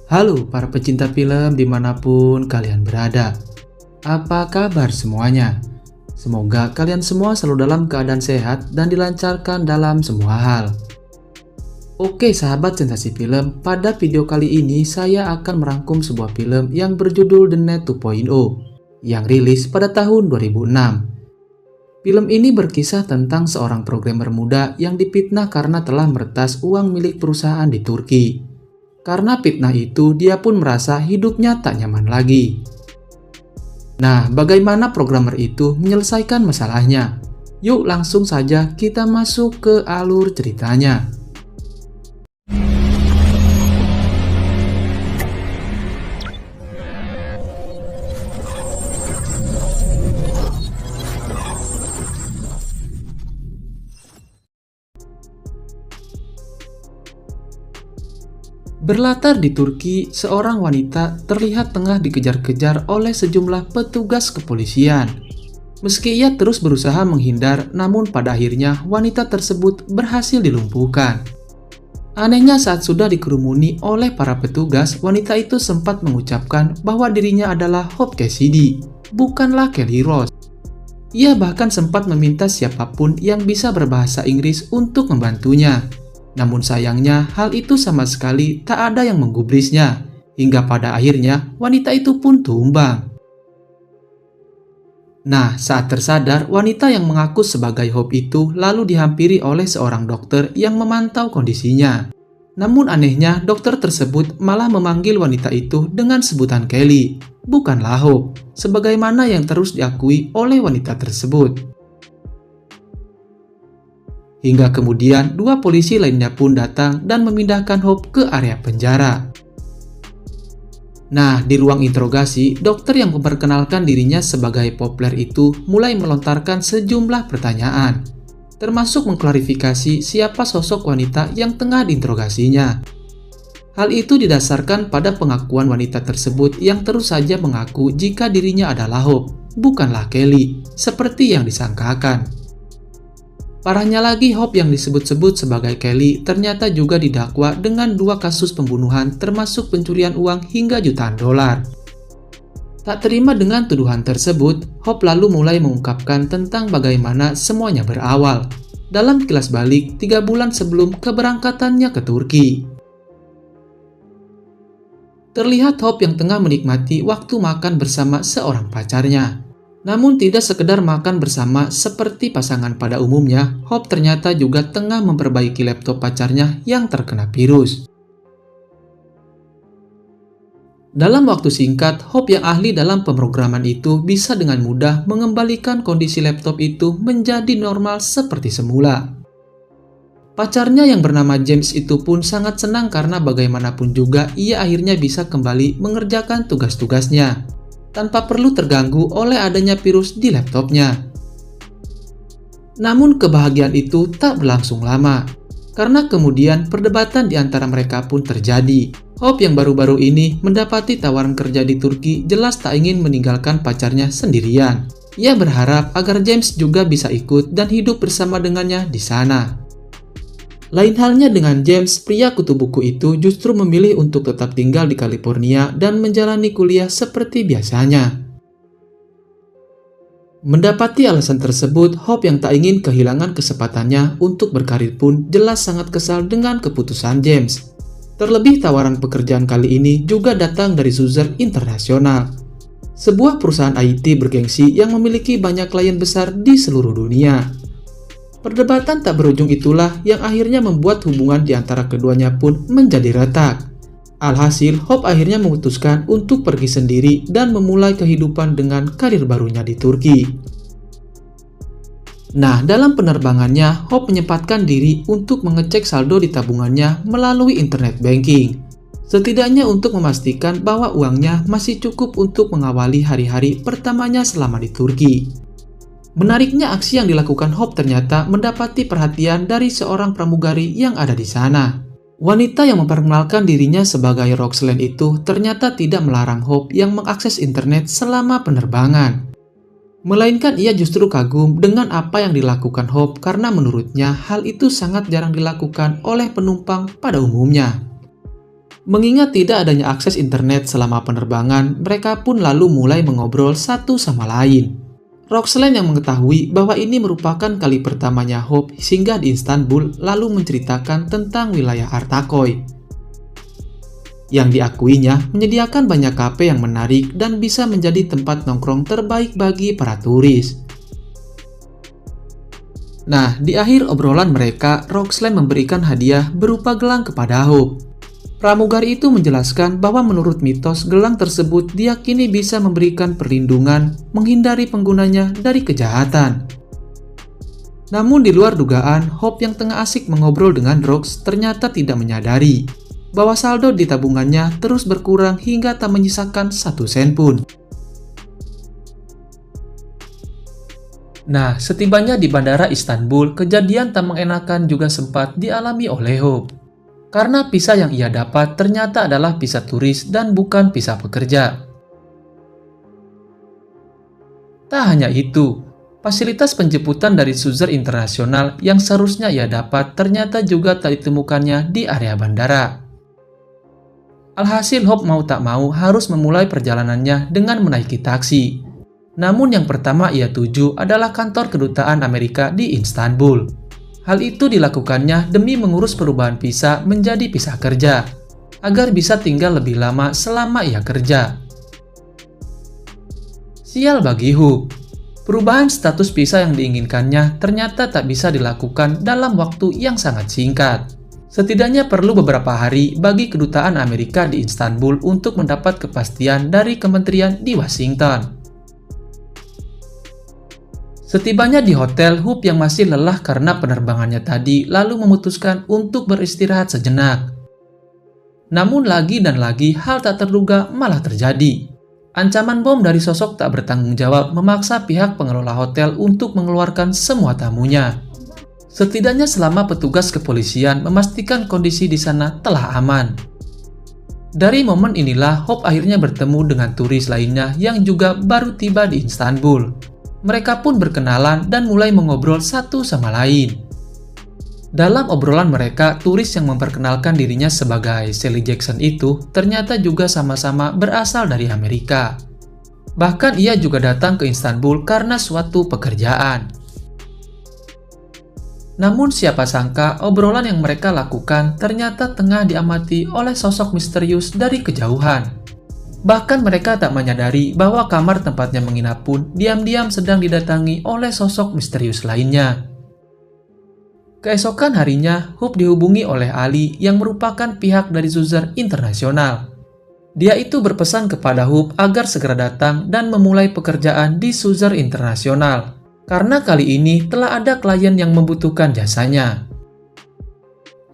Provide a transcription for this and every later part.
Halo para pecinta film dimanapun kalian berada. Apa kabar semuanya? Semoga kalian semua selalu dalam keadaan sehat dan dilancarkan dalam semua hal. Oke sahabat sensasi film, pada video kali ini saya akan merangkum sebuah film yang berjudul The Net 2.0 yang rilis pada tahun 2006. Film ini berkisah tentang seorang programmer muda yang difitnah karena telah meretas uang milik perusahaan di Turki. Karena fitnah itu, dia pun merasa hidupnya tak nyaman lagi. Nah, bagaimana programmer itu menyelesaikan masalahnya? Yuk langsung saja kita masuk ke alur ceritanya. Berlatar di Turki, seorang wanita terlihat tengah dikejar-kejar oleh sejumlah petugas kepolisian. Meski ia terus berusaha menghindar, namun pada akhirnya wanita tersebut berhasil dilumpuhkan. Anehnya saat sudah dikerumuni oleh para petugas, wanita itu sempat mengucapkan bahwa dirinya adalah Hope Cassidy, bukanlah Kelly Rose. Ia bahkan sempat meminta siapapun yang bisa berbahasa Inggris untuk membantunya. Namun sayangnya hal itu sama sekali tak ada yang menggubrisnya, hingga pada akhirnya wanita itu pun tumbang. Nah, saat tersadar, wanita yang mengaku sebagai Hope itu lalu dihampiri oleh seorang dokter yang memantau kondisinya. Namun anehnya, dokter tersebut malah memanggil wanita itu dengan sebutan Kelly, bukanlah Hope, sebagaimana yang terus diakui oleh wanita tersebut. Hingga kemudian dua polisi lainnya pun datang dan memindahkan Hope ke area penjara. Nah, di ruang interogasi, dokter yang memperkenalkan dirinya sebagai Poplar itu mulai melontarkan sejumlah pertanyaan, termasuk mengklarifikasi siapa sosok wanita yang tengah diinterogasinya. Hal itu didasarkan pada pengakuan wanita tersebut yang terus saja mengaku jika dirinya adalah Hope, bukanlah Kelly, seperti yang disangkakan. Parahnya lagi, Hope yang disebut-sebut sebagai Kelly ternyata juga didakwa dengan 2 kasus pembunuhan termasuk pencurian uang hingga jutaan dolar. Tak terima dengan tuduhan tersebut, Hope lalu mulai mengungkapkan tentang bagaimana semuanya berawal. Dalam kilas balik 3 bulan sebelum keberangkatannya ke Turki. Terlihat Hope yang tengah menikmati waktu makan bersama seorang pacarnya. Namun tidak sekedar makan bersama seperti pasangan pada umumnya, Hope ternyata juga tengah memperbaiki laptop pacarnya yang terkena virus. Dalam waktu singkat, Hope yang ahli dalam pemrograman itu bisa dengan mudah mengembalikan kondisi laptop itu menjadi normal seperti semula. Pacarnya yang bernama James itu pun sangat senang karena bagaimanapun juga ia akhirnya bisa kembali mengerjakan tugas-tugasnya tanpa perlu terganggu oleh adanya virus di laptopnya. Namun kebahagiaan itu tak berlangsung lama, karena kemudian perdebatan di antara mereka pun terjadi. Hope yang baru-baru ini mendapati tawaran kerja di Turki jelas tak ingin meninggalkan pacarnya sendirian. Ia berharap agar James juga bisa ikut dan hidup bersama dengannya di sana. Lain halnya dengan James, pria kutu buku itu justru memilih untuk tetap tinggal di California dan menjalani kuliah seperti biasanya. Mendapati alasan tersebut, Hope yang tak ingin kehilangan kesempatannya untuk berkarir pun jelas sangat kesal dengan keputusan James. Terlebih tawaran pekerjaan kali ini juga datang dari Suzer International, sebuah perusahaan IT bergengsi yang memiliki banyak klien besar di seluruh dunia. Perdebatan tak berujung itulah yang akhirnya membuat hubungan di antara keduanya pun menjadi retak. Alhasil, Hope akhirnya memutuskan untuk pergi sendiri dan memulai kehidupan dengan karir barunya di Turki. Nah, dalam penerbangannya, Hope menyempatkan diri untuk mengecek saldo di tabungannya melalui internet banking. Setidaknya untuk memastikan bahwa uangnya masih cukup untuk mengawali hari-hari pertamanya selama di Turki. Menariknya, aksi yang dilakukan Hope ternyata mendapati perhatian dari seorang pramugari yang ada di sana. Wanita yang memperkenalkan dirinya sebagai Roxanne itu ternyata tidak melarang Hope yang mengakses internet selama penerbangan. Melainkan ia justru kagum dengan apa yang dilakukan Hope karena menurutnya hal itu sangat jarang dilakukan oleh penumpang pada umumnya. Mengingat tidak adanya akses internet selama penerbangan, mereka pun lalu mulai mengobrol satu sama lain. Roxanne yang mengetahui bahwa ini merupakan kali pertamanya Hope singgah di Istanbul lalu menceritakan tentang wilayah Artakoy. Yang diakuinya menyediakan banyak kafe yang menarik dan bisa menjadi tempat nongkrong terbaik bagi para turis. Nah, di akhir obrolan mereka, Roxanne memberikan hadiah berupa gelang kepada Hope. Pramugari itu menjelaskan bahwa menurut mitos, gelang tersebut diyakini bisa memberikan perlindungan, menghindari penggunanya dari kejahatan. Namun di luar dugaan, Hope yang tengah asik mengobrol dengan Rox ternyata tidak menyadari bahwa saldo di tabungannya terus berkurang hingga tak menyisakan 1 sen pun. Nah, setibanya di Bandara Istanbul, kejadian tak mengenakan juga sempat dialami oleh Hope. Karena visa yang ia dapat ternyata adalah visa turis dan bukan visa pekerja. Tak hanya itu, fasilitas penjemputan dari Suzur Internasional yang seharusnya ia dapat ternyata juga tak ditemukannya di area bandara. Alhasil Hope mau tak mau harus memulai perjalanannya dengan menaiki taksi. Namun yang pertama ia tuju adalah kantor kedutaan Amerika di Istanbul. Hal itu dilakukannya demi mengurus perubahan visa menjadi visa kerja, agar bisa tinggal lebih lama selama ia kerja. Sial bagi Hope, perubahan status visa yang diinginkannya ternyata tak bisa dilakukan dalam waktu yang sangat singkat. Setidaknya perlu beberapa hari bagi kedutaan Amerika di Istanbul untuk mendapat kepastian dari kementerian di Washington. Setibanya di hotel, Hope yang masih lelah karena penerbangannya tadi lalu memutuskan untuk beristirahat sejenak. Namun lagi dan lagi hal tak terduga malah terjadi. Ancaman bom dari sosok tak bertanggung jawab memaksa pihak pengelola hotel untuk mengeluarkan semua tamunya. Setidaknya selama petugas kepolisian memastikan kondisi di sana telah aman. Dari momen inilah Hope akhirnya bertemu dengan turis lainnya yang juga baru tiba di Istanbul. Mereka pun berkenalan dan mulai mengobrol satu sama lain. Dalam obrolan mereka, turis yang memperkenalkan dirinya sebagai Sally Jackson itu ternyata juga sama-sama berasal dari Amerika. Bahkan ia juga datang ke Istanbul karena suatu pekerjaan. Namun siapa sangka obrolan yang mereka lakukan ternyata tengah diamati oleh sosok misterius dari kejauhan. Bahkan mereka tak menyadari bahwa kamar tempatnya menginap pun diam-diam sedang didatangi oleh sosok misterius lainnya. Keesokan harinya, Hope dihubungi oleh Ali yang merupakan pihak dari Suzur Internasional. Dia itu berpesan kepada Hope agar segera datang dan memulai pekerjaan di Suzur Internasional. Karena kali ini telah ada klien yang membutuhkan jasanya.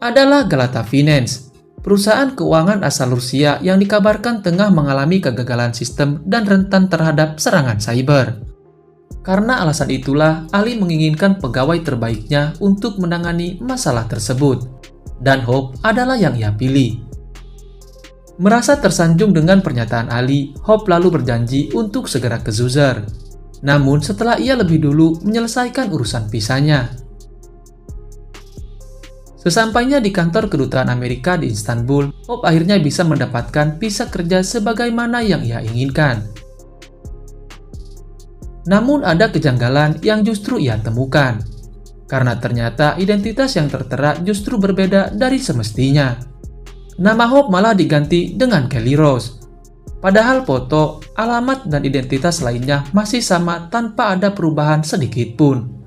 Adalah Galata Finance, perusahaan keuangan asal Rusia yang dikabarkan tengah mengalami kegagalan sistem dan rentan terhadap serangan cyber. Karena alasan itulah, Ali menginginkan pegawai terbaiknya untuk menangani masalah tersebut. Dan Hope adalah yang ia pilih. Merasa tersanjung dengan pernyataan Ali, Hope lalu berjanji untuk segera ke Suzur. Namun setelah ia lebih dulu menyelesaikan urusan visanya. Sesampainya di kantor kedutaan Amerika di Istanbul, Hope akhirnya bisa mendapatkan visa kerja sebagaimana yang ia inginkan. Namun ada kejanggalan yang justru ia temukan, karena ternyata identitas yang tertera justru berbeda dari semestinya. Nama Hope malah diganti dengan Kelly Rose. Padahal foto, alamat, dan identitas lainnya masih sama tanpa ada perubahan sedikit pun.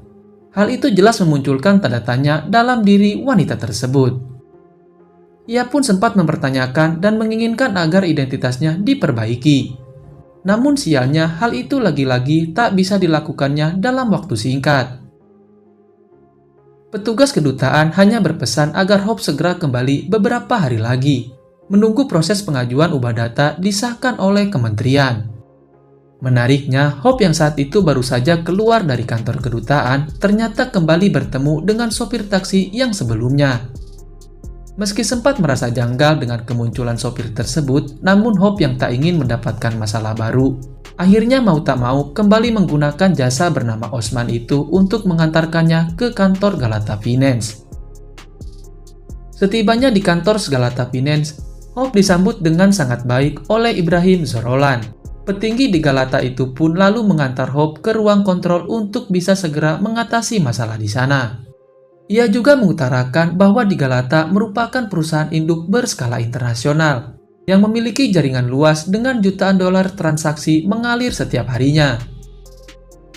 Hal itu jelas memunculkan tanda tanya dalam diri wanita tersebut. Ia pun sempat mempertanyakan dan menginginkan agar identitasnya diperbaiki. Namun sialnya hal itu lagi-lagi tak bisa dilakukannya dalam waktu singkat. Petugas kedutaan hanya berpesan agar Hope segera kembali beberapa hari lagi, menunggu proses pengajuan ubah data disahkan oleh kementerian. Menariknya, Hope yang saat itu baru saja keluar dari kantor kedutaan ternyata kembali bertemu dengan sopir taksi yang sebelumnya. Meski sempat merasa janggal dengan kemunculan sopir tersebut, namun Hope yang tak ingin mendapatkan masalah baru, akhirnya mau tak mau kembali menggunakan jasa bernama Osman itu untuk mengantarkannya ke kantor Galata Finance. Setibanya di kantor Galata Finance, Hope disambut dengan sangat baik oleh Ibrahim Zorolan. Petinggi di Galata itu pun lalu mengantar Hope ke ruang kontrol untuk bisa segera mengatasi masalah di sana. Ia juga mengutarakan bahwa di Galata merupakan perusahaan induk berskala internasional yang memiliki jaringan luas dengan jutaan dolar transaksi mengalir setiap harinya.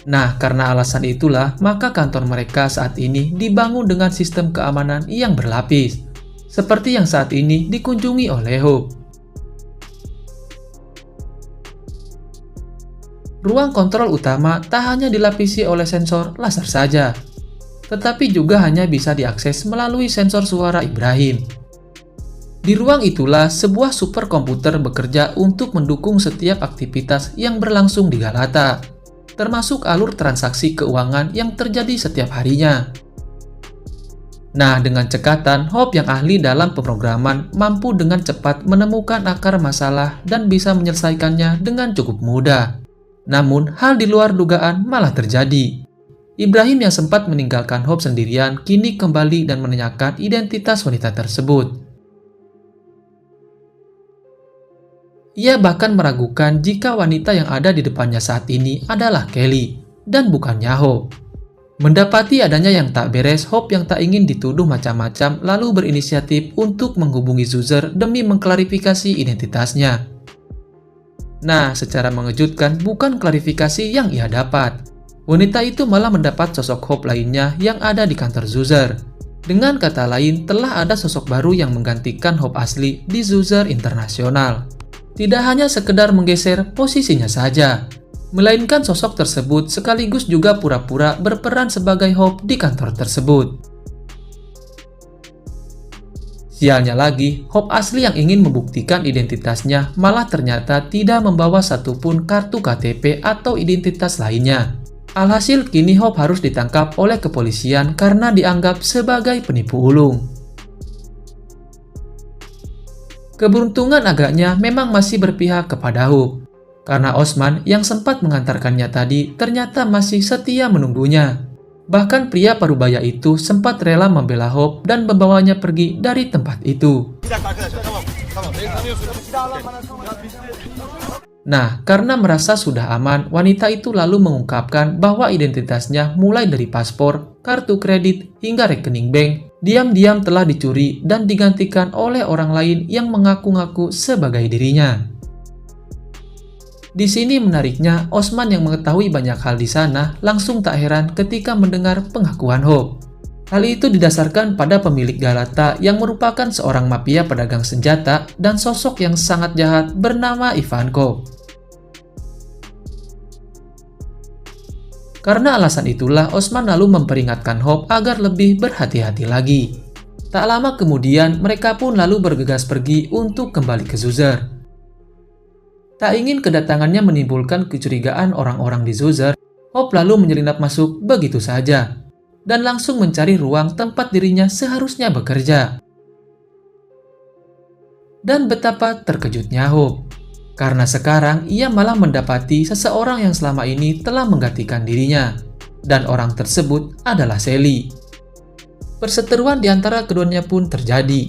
Nah, karena alasan itulah, maka kantor mereka saat ini dibangun dengan sistem keamanan yang berlapis, seperti yang saat ini dikunjungi oleh Hope. Ruang kontrol utama tak hanya dilapisi oleh sensor laser saja, tetapi juga hanya bisa diakses melalui sensor suara Ibrahim. Di ruang itulah sebuah superkomputer bekerja untuk mendukung setiap aktivitas yang berlangsung di Galata, termasuk alur transaksi keuangan yang terjadi setiap harinya. Nah, dengan cekatan, Hope yang ahli dalam pemrograman mampu dengan cepat menemukan akar masalah dan bisa menyelesaikannya dengan cukup mudah. Namun, hal di luar dugaan malah terjadi. Ibrahim yang sempat meninggalkan Hope sendirian kini kembali dan menanyakan identitas wanita tersebut. Ia bahkan meragukan jika wanita yang ada di depannya saat ini adalah Kelly dan bukannya Hope. Mendapati adanya yang tak beres, Hope yang tak ingin dituduh macam-macam lalu berinisiatif untuk menghubungi Zuzer demi mengklarifikasi identitasnya. Nah, secara mengejutkan bukan klarifikasi yang ia dapat. Wanita itu malah mendapat sosok Hope lainnya yang ada di kantor Zuzer. Dengan kata lain, telah ada sosok baru yang menggantikan Hope asli di Zuzer Internasional. Tidak hanya sekedar menggeser posisinya saja, melainkan sosok tersebut sekaligus juga pura-pura berperan sebagai Hope di kantor tersebut. Sialnya lagi, Hope asli yang ingin membuktikan identitasnya malah ternyata tidak membawa satupun kartu KTP atau identitas lainnya. Alhasil kini Hope harus ditangkap oleh kepolisian karena dianggap sebagai penipu ulung. Keberuntungan agaknya memang masih berpihak kepada Hope, karena Osman yang sempat mengantarkannya tadi ternyata masih setia menunggunya. Bahkan pria parubaya itu sempat rela membela Hope dan membawanya pergi dari tempat itu. Nah, karena merasa sudah aman, wanita itu lalu mengungkapkan bahwa identitasnya mulai dari paspor, kartu kredit, hingga rekening bank, diam-diam telah dicuri dan digantikan oleh orang lain yang mengaku-ngaku sebagai dirinya. Di sini menariknya, Osman yang mengetahui banyak hal di sana langsung tak heran ketika mendengar pengakuan Hope. Hal itu didasarkan pada pemilik Galata yang merupakan seorang mafia pedagang senjata dan sosok yang sangat jahat bernama Ivankov. Karena alasan itulah Osman lalu memperingatkan Hope agar lebih berhati-hati lagi. Tak lama kemudian mereka pun lalu bergegas pergi untuk kembali ke Zuzer. Tak ingin kedatangannya menimbulkan kecurigaan orang-orang di Zuzer, Hope lalu menyelinap masuk begitu saja dan langsung mencari ruang tempat dirinya seharusnya bekerja. Dan betapa terkejutnya Hope, karena sekarang ia malah mendapati seseorang yang selama ini telah menggantikan dirinya, dan orang tersebut adalah Sally. Perseteruan di antara keduanya pun terjadi.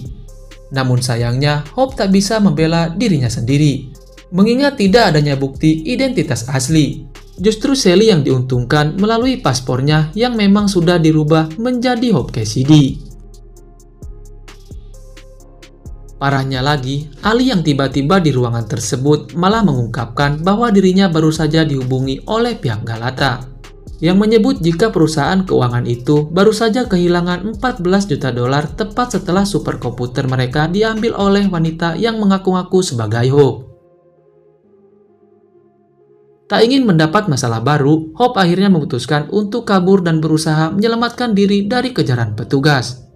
Namun sayangnya, Hope tak bisa membela dirinya sendiri, mengingat tidak adanya bukti identitas asli. Justru Sally yang diuntungkan melalui paspornya yang memang sudah dirubah menjadi Hope Cassidy. Parahnya lagi, Ali yang tiba-tiba di ruangan tersebut malah mengungkapkan bahwa dirinya baru saja dihubungi oleh pihak Galata, yang menyebut jika perusahaan keuangan itu baru saja kehilangan 14 juta dolar tepat setelah superkomputer mereka diambil oleh wanita yang mengaku-ngaku sebagai Hope. Tak ingin mendapat masalah baru, Hope akhirnya memutuskan untuk kabur dan berusaha menyelamatkan diri dari kejaran petugas.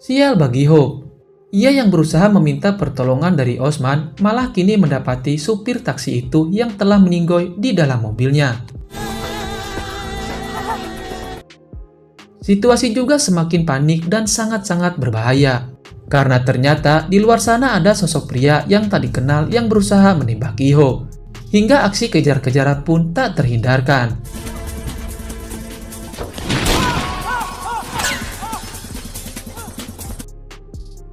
Sial bagi Hope. Ia yang berusaha meminta pertolongan dari Osman malah kini mendapati supir taksi itu yang telah meninggoy di dalam mobilnya. Situasi juga semakin panik dan sangat-sangat berbahaya, karena ternyata di luar sana ada sosok pria yang tak dikenal yang berusaha menembaki Hope, hingga aksi kejar-kejaran pun tak terhindarkan.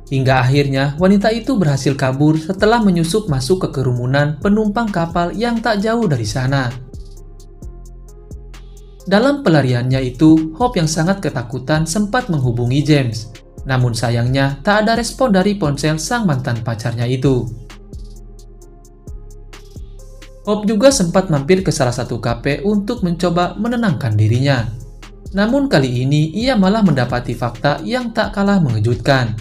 Hingga akhirnya wanita itu berhasil kabur setelah menyusup masuk ke kerumunan penumpang kapal yang tak jauh dari sana. Dalam pelariannya itu, Hope yang sangat ketakutan sempat menghubungi James. Namun sayangnya tak ada respon dari ponsel sang mantan pacarnya itu. Hope juga sempat mampir ke salah satu kafe untuk mencoba menenangkan dirinya. Namun kali ini ia malah mendapati fakta yang tak kalah mengejutkan.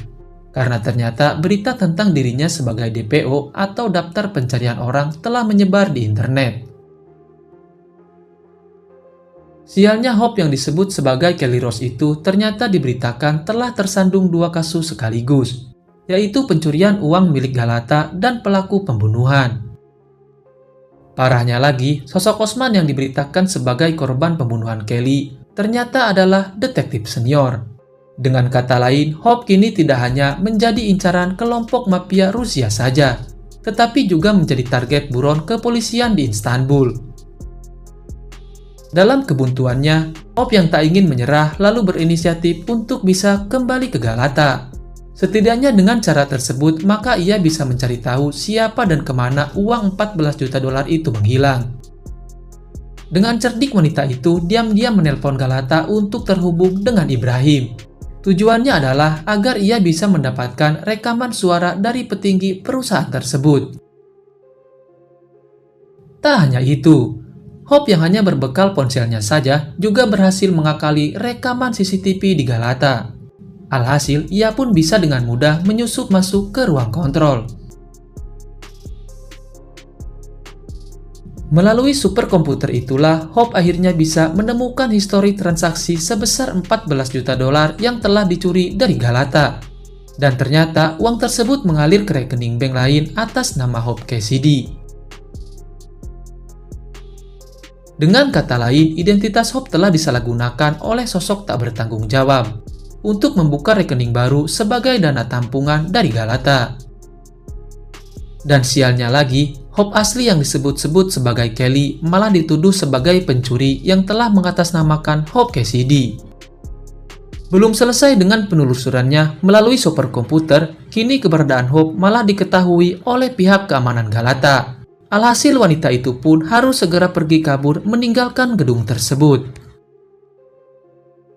Karena ternyata berita tentang dirinya sebagai DPO atau daftar pencarian orang telah menyebar di internet. Sialnya, Hope yang disebut sebagai Kelly Rose itu ternyata diberitakan telah tersandung 2 kasus sekaligus, yaitu pencurian uang milik Galata dan pelaku pembunuhan. Parahnya lagi, sosok Osman yang diberitakan sebagai korban pembunuhan Kelly ternyata adalah detektif senior. Dengan kata lain, Hope kini tidak hanya menjadi incaran kelompok mafia Rusia saja, tetapi juga menjadi target buron kepolisian di Istanbul. Dalam kebuntuannya, Hope yang tak ingin menyerah lalu berinisiatif untuk bisa kembali ke Galata. Setidaknya dengan cara tersebut, maka ia bisa mencari tahu siapa dan kemana uang 14 juta dolar itu menghilang. Dengan cerdik, wanita itu diam-diam menelpon Galata untuk terhubung dengan Ibrahim. Tujuannya adalah agar ia bisa mendapatkan rekaman suara dari petinggi perusahaan tersebut. Tak hanya itu, Hope yang hanya berbekal ponselnya saja juga berhasil mengakali rekaman CCTV di Galata. Alhasil, ia pun bisa dengan mudah menyusup masuk ke ruang kontrol. Melalui superkomputer itulah, Hope akhirnya bisa menemukan histori transaksi sebesar 14 juta dolar yang telah dicuri dari Galata. Dan ternyata uang tersebut mengalir ke rekening bank lain atas nama Hope Cassidy. Dengan kata lain, identitas Hope telah disalahgunakan oleh sosok tak bertanggung jawab untuk membuka rekening baru sebagai dana tampungan dari Galata. Dan sialnya lagi, Hope asli yang disebut-sebut sebagai Kelly malah dituduh sebagai pencuri yang telah mengatasnamakan Hope Cassidy. Belum selesai dengan penelusurannya melalui superkomputer, kini keberadaan Hope malah diketahui oleh pihak keamanan Galata. Alhasil wanita itu pun harus segera pergi kabur meninggalkan gedung tersebut.